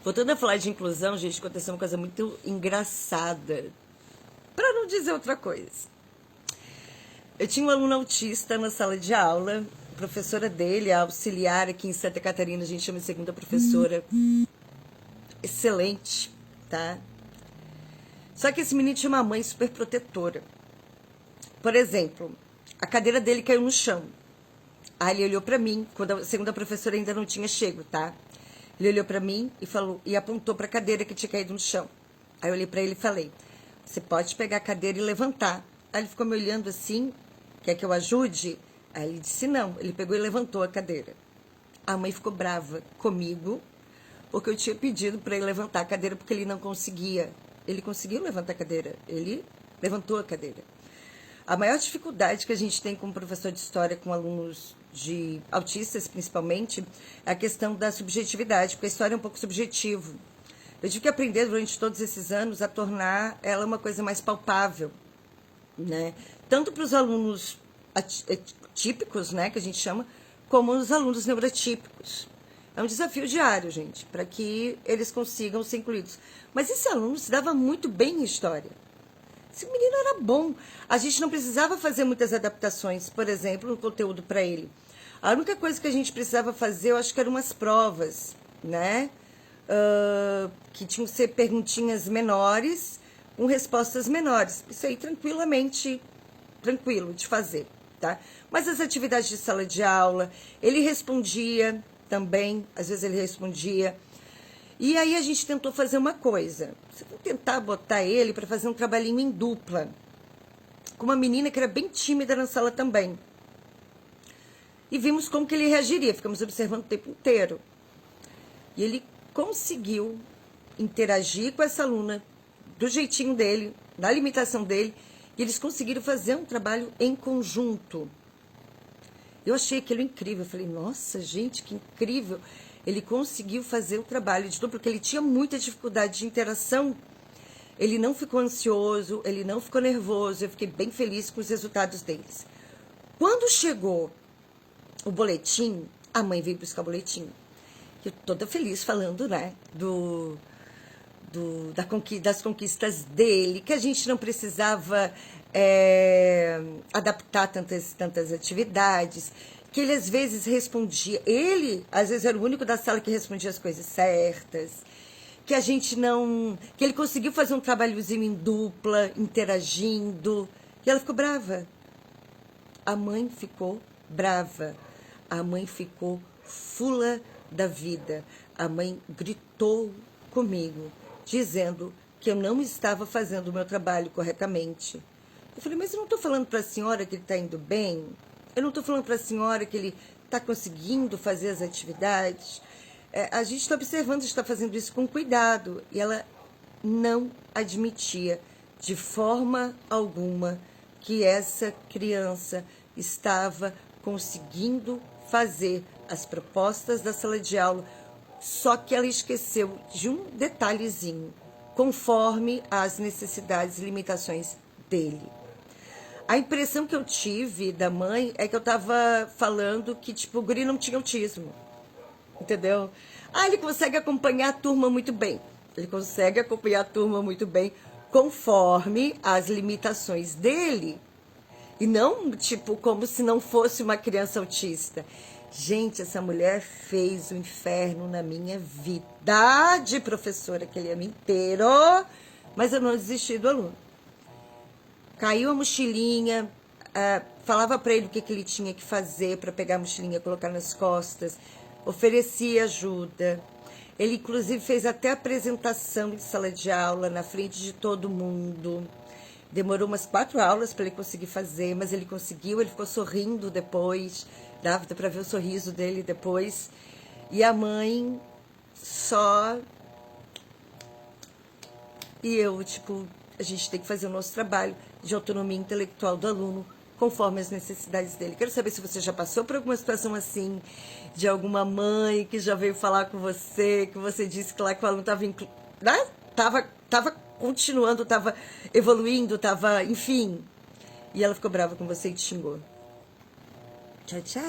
Voltando a falar de inclusão, gente, aconteceu uma coisa muito engraçada, para não dizer outra coisa. Eu tinha um aluno autista na sala de aula, a professora dele, a auxiliar aqui em Santa Catarina, a gente chama de segunda professora, excelente, tá? Só que esse menino tinha uma mãe super protetora. Por exemplo, a cadeira dele caiu no chão. Aí ele olhou pra mim, quando a segunda professora ainda não tinha chego, tá? Ele olhou pra mim e falou, e apontou pra cadeira que tinha caído no chão. Aí eu olhei pra ele e falei, você pode pegar a cadeira e levantar. Aí ele ficou me olhando assim, quer que eu ajude? Aí ele disse não, ele pegou e levantou a cadeira. A mãe ficou brava comigo, porque eu tinha pedido pra ele levantar a cadeira, porque ele não conseguia. Ele conseguiu levantar a cadeira, ele levantou a cadeira. A maior dificuldade que a gente tem como professor de história com alunos de autistas, principalmente, é a questão da subjetividade, porque a história é um pouco subjetivo. Eu tive que aprender durante todos esses anos a tornar ela uma coisa mais palpável, né? Tanto para os alunos típicos, né, que a gente chama, como os alunos neurotípicos. É um desafio diário, gente, para que eles consigam ser incluídos. Mas esse aluno se dava muito bem em história. Esse menino era bom. A gente não precisava fazer muitas adaptações, por exemplo, no conteúdo para ele. A única coisa que a gente precisava fazer, eu acho que eram umas provas, né? Que tinham que ser perguntinhas menores, com respostas menores. Isso aí tranquilo de fazer, tá? Mas as atividades de sala de aula, ele respondia também, às vezes ele respondia. E aí a gente tentou fazer uma coisa. Vamos tentar botar ele para fazer um trabalhinho em dupla, com uma menina que era bem tímida na sala também. E vimos como que ele reagiria, ficamos observando o tempo inteiro. E ele conseguiu interagir com essa aluna do jeitinho dele, da limitação dele, e eles conseguiram fazer um trabalho em conjunto. Eu achei aquilo incrível, eu falei, nossa, gente, que incrível. Ele conseguiu fazer o trabalho de dupla, porque ele tinha muita dificuldade de interação. Ele não ficou ansioso, ele não ficou nervoso, eu fiquei bem feliz com os resultados deles. Quando chegou o boletim, a mãe veio buscar o boletim. Eu toda feliz falando, né, das conquistas dele, que a gente não precisava adaptar tantas atividades, que ele às vezes respondia, ele às vezes era o único da sala que respondia as coisas certas, que a gente não, que ele conseguiu fazer um trabalhozinho em dupla, interagindo, e ela ficou brava. A mãe ficou brava, a mãe ficou fula da vida, a mãe gritou comigo, dizendo que eu não estava fazendo o meu trabalho corretamente. Eu falei, mas eu não estou falando para a senhora que ele está indo bem? Eu não estou falando para a senhora que ele está conseguindo fazer as atividades? A gente está observando, está fazendo isso com cuidado. E ela não admitia de forma alguma que essa criança estava conseguindo fazer as propostas da sala de aula, só que ela esqueceu de um detalhezinho, conforme as necessidades e limitações dele. A impressão que eu tive da mãe é que eu tava falando que, tipo, o guri não tinha autismo. Entendeu? Ah, ele consegue acompanhar a turma muito bem. Ele consegue acompanhar a turma muito bem, conforme as limitações dele. E não, tipo, como se não fosse uma criança autista. Gente, essa mulher fez o inferno na minha vida de professora aquele ano inteiro, mas eu não desisti do aluno. Caiu a mochilinha, falava para ele o que ele tinha que fazer para pegar a mochilinha e colocar nas costas, oferecia ajuda. Ele, inclusive, fez até apresentação de sala de aula na frente de todo mundo. Demorou umas 4 aulas para ele conseguir fazer, mas ele conseguiu, ele ficou sorrindo depois, dava para ver o sorriso dele depois. E a mãe só... E eu, tipo, a gente tem que fazer o nosso trabalho de autonomia intelectual do aluno, conforme as necessidades dele. Quero saber se você já passou por alguma situação assim, de alguma mãe que já veio falar com você, que você disse que lá que o aluno estava né? Tava continuando, estava evoluindo, estava, enfim. E ela ficou brava com você e te xingou. Tchau, tchau.